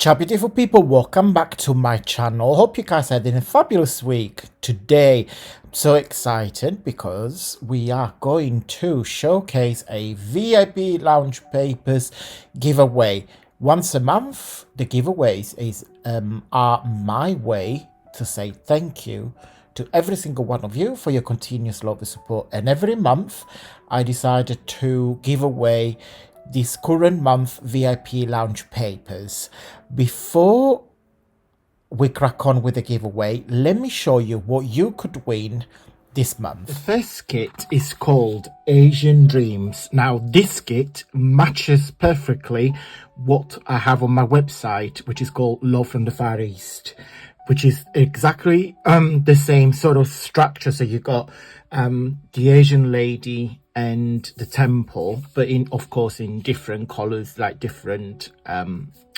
Ciao beautiful people, welcome back to my channel. Hope you guys had a fabulous week. Today I'm so excited because we are going to showcase a VIP lounge papers giveaway. Once a month the giveaways are my way to say thank you to every single one of you for your continuous love and support, and every month I decided to give away this current month VIP lounge papers. Before we crack on with the giveaway, let me show you what you could win this month. The first kit is called Asian Dreams. Now this kit matches perfectly what I have on my website, which is called Love from the Far East, which is exactly the same sort of structure. So you got the Asian lady and the temple, but of course in different colors, like different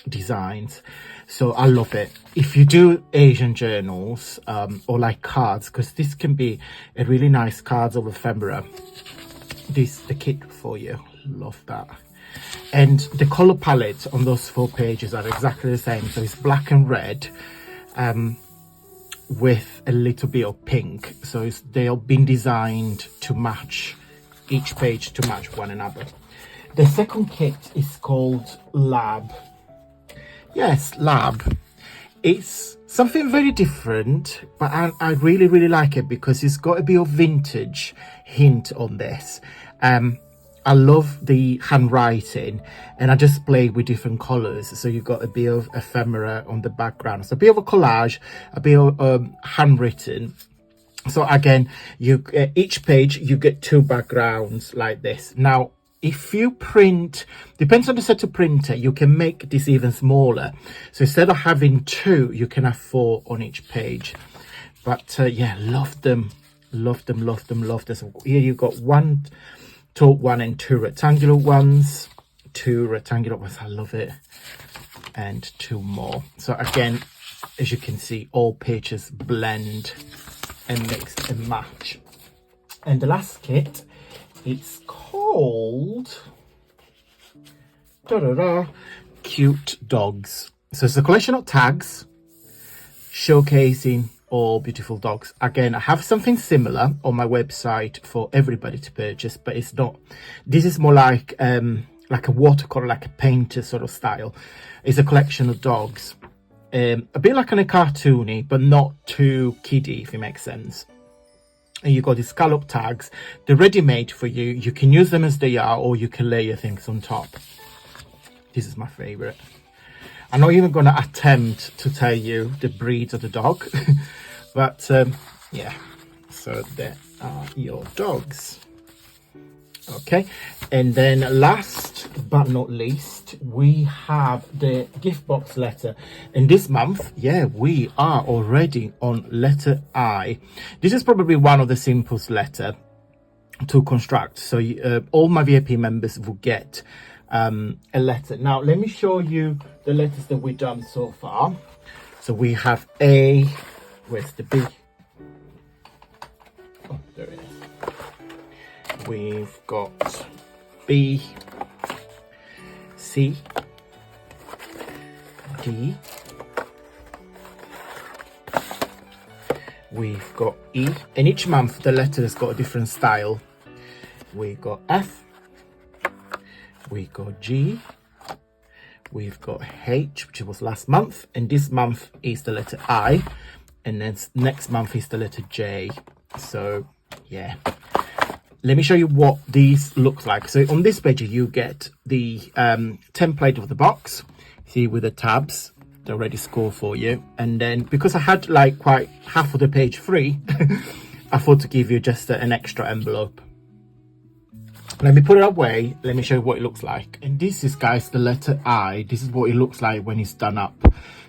designs. So I love it. If you do Asian journals or like cards, because this can be a really nice cards of ephemera, this the kit for you. Love that. And the color palette on those 4 pages are exactly the same. So it's black and red with a little bit of pink. So they have been designed to match each page, to match one another. The second kit is called Lab. Yes, Lab. It's something very different, but I really like it because it's got a bit of vintage hint on this. I love the handwriting, and I just play with different colors. So you've got a bit of ephemera on the background, so a bit of a collage, a bit of handwritten. So again, you each page you get 2 backgrounds like this. Now if you print, depends on the set of printer, you can make this even smaller. So instead of having 2, you can have 4 on each page. But yeah, love them. So here you've got 1 tall one and 2 rectangular ones. 2 rectangular ones, I love it. And 2 more. So again, as you can see, all pages blend and mix and match. And the last kit, it's called Cute Dogs. So it's a collection of tags showcasing all beautiful dogs. Again, I have something similar on my website for everybody to purchase, but it's not, this is more like a watercolor, like a painter sort of style. It's a collection of dogs, a bit like a cartoony, but not too kiddie, if it makes sense. And you got the scallop tags. They're ready made for you. You can use them as they are, or you can layer things on top. This is my favorite. I'm not even going to attempt to tell you the breeds of the dog, but yeah, so there are your dogs. Okay, and then last but not least, we have the gift box letter. And this month, yeah, we are already on letter I. This is probably one of the simplest letter to construct. So all my VIP members will get a letter. Now let me show you the letters that we've done so far. So we have A. Where's the B? Oh, there it is. We've got B, C, D, we've got E, and each month the letter has got a different style. We've got F, we got G, we've got H, which was last month, and this month is the letter I, and then next month is the letter J. So yeah, let me show you what these look like. So on this page you get the template of the box, see, with the tabs. They're already scored for you. And then because I had like quite half of the page free, I thought to give you just an extra envelope. Let me put it away. Let me show you what it looks like. And this is, guys, the letter I. This is what it looks like when it's done up.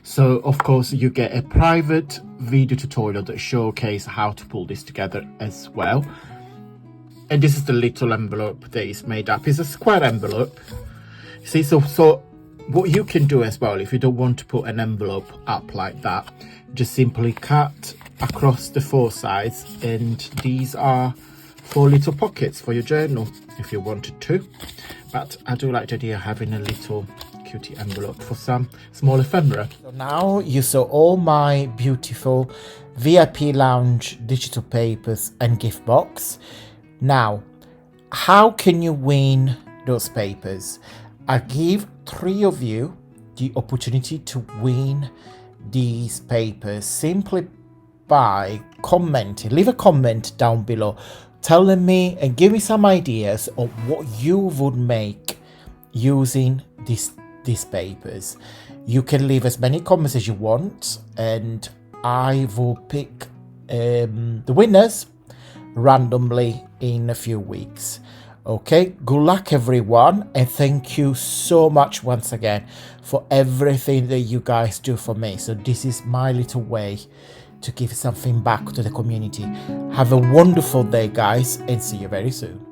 So of course you get a private video tutorial that showcases how to pull this together as well. And this is the little envelope that is made up. It's a square envelope. See, so what you can do as well, if you don't want to put an envelope up like that, just simply cut across the 4 sides, and these are 4 little pockets for your journal if you wanted to. But I do like the idea of having a little cutie envelope for some small ephemera. So now you saw all my beautiful VIP Lounge digital papers and gift box. Now, how can you win those papers? I give 3 of you the opportunity to win these papers simply by commenting. Leave a comment down below telling me and give me some ideas of what you would make using these papers. You can leave as many comments as you want, and I will pick the winners randomly in a few weeks. Okay, good luck everyone, and thank you so much once again for everything that you guys do for me. So this is my little way to give something back to the community. Have a wonderful day, guys, and see you very soon.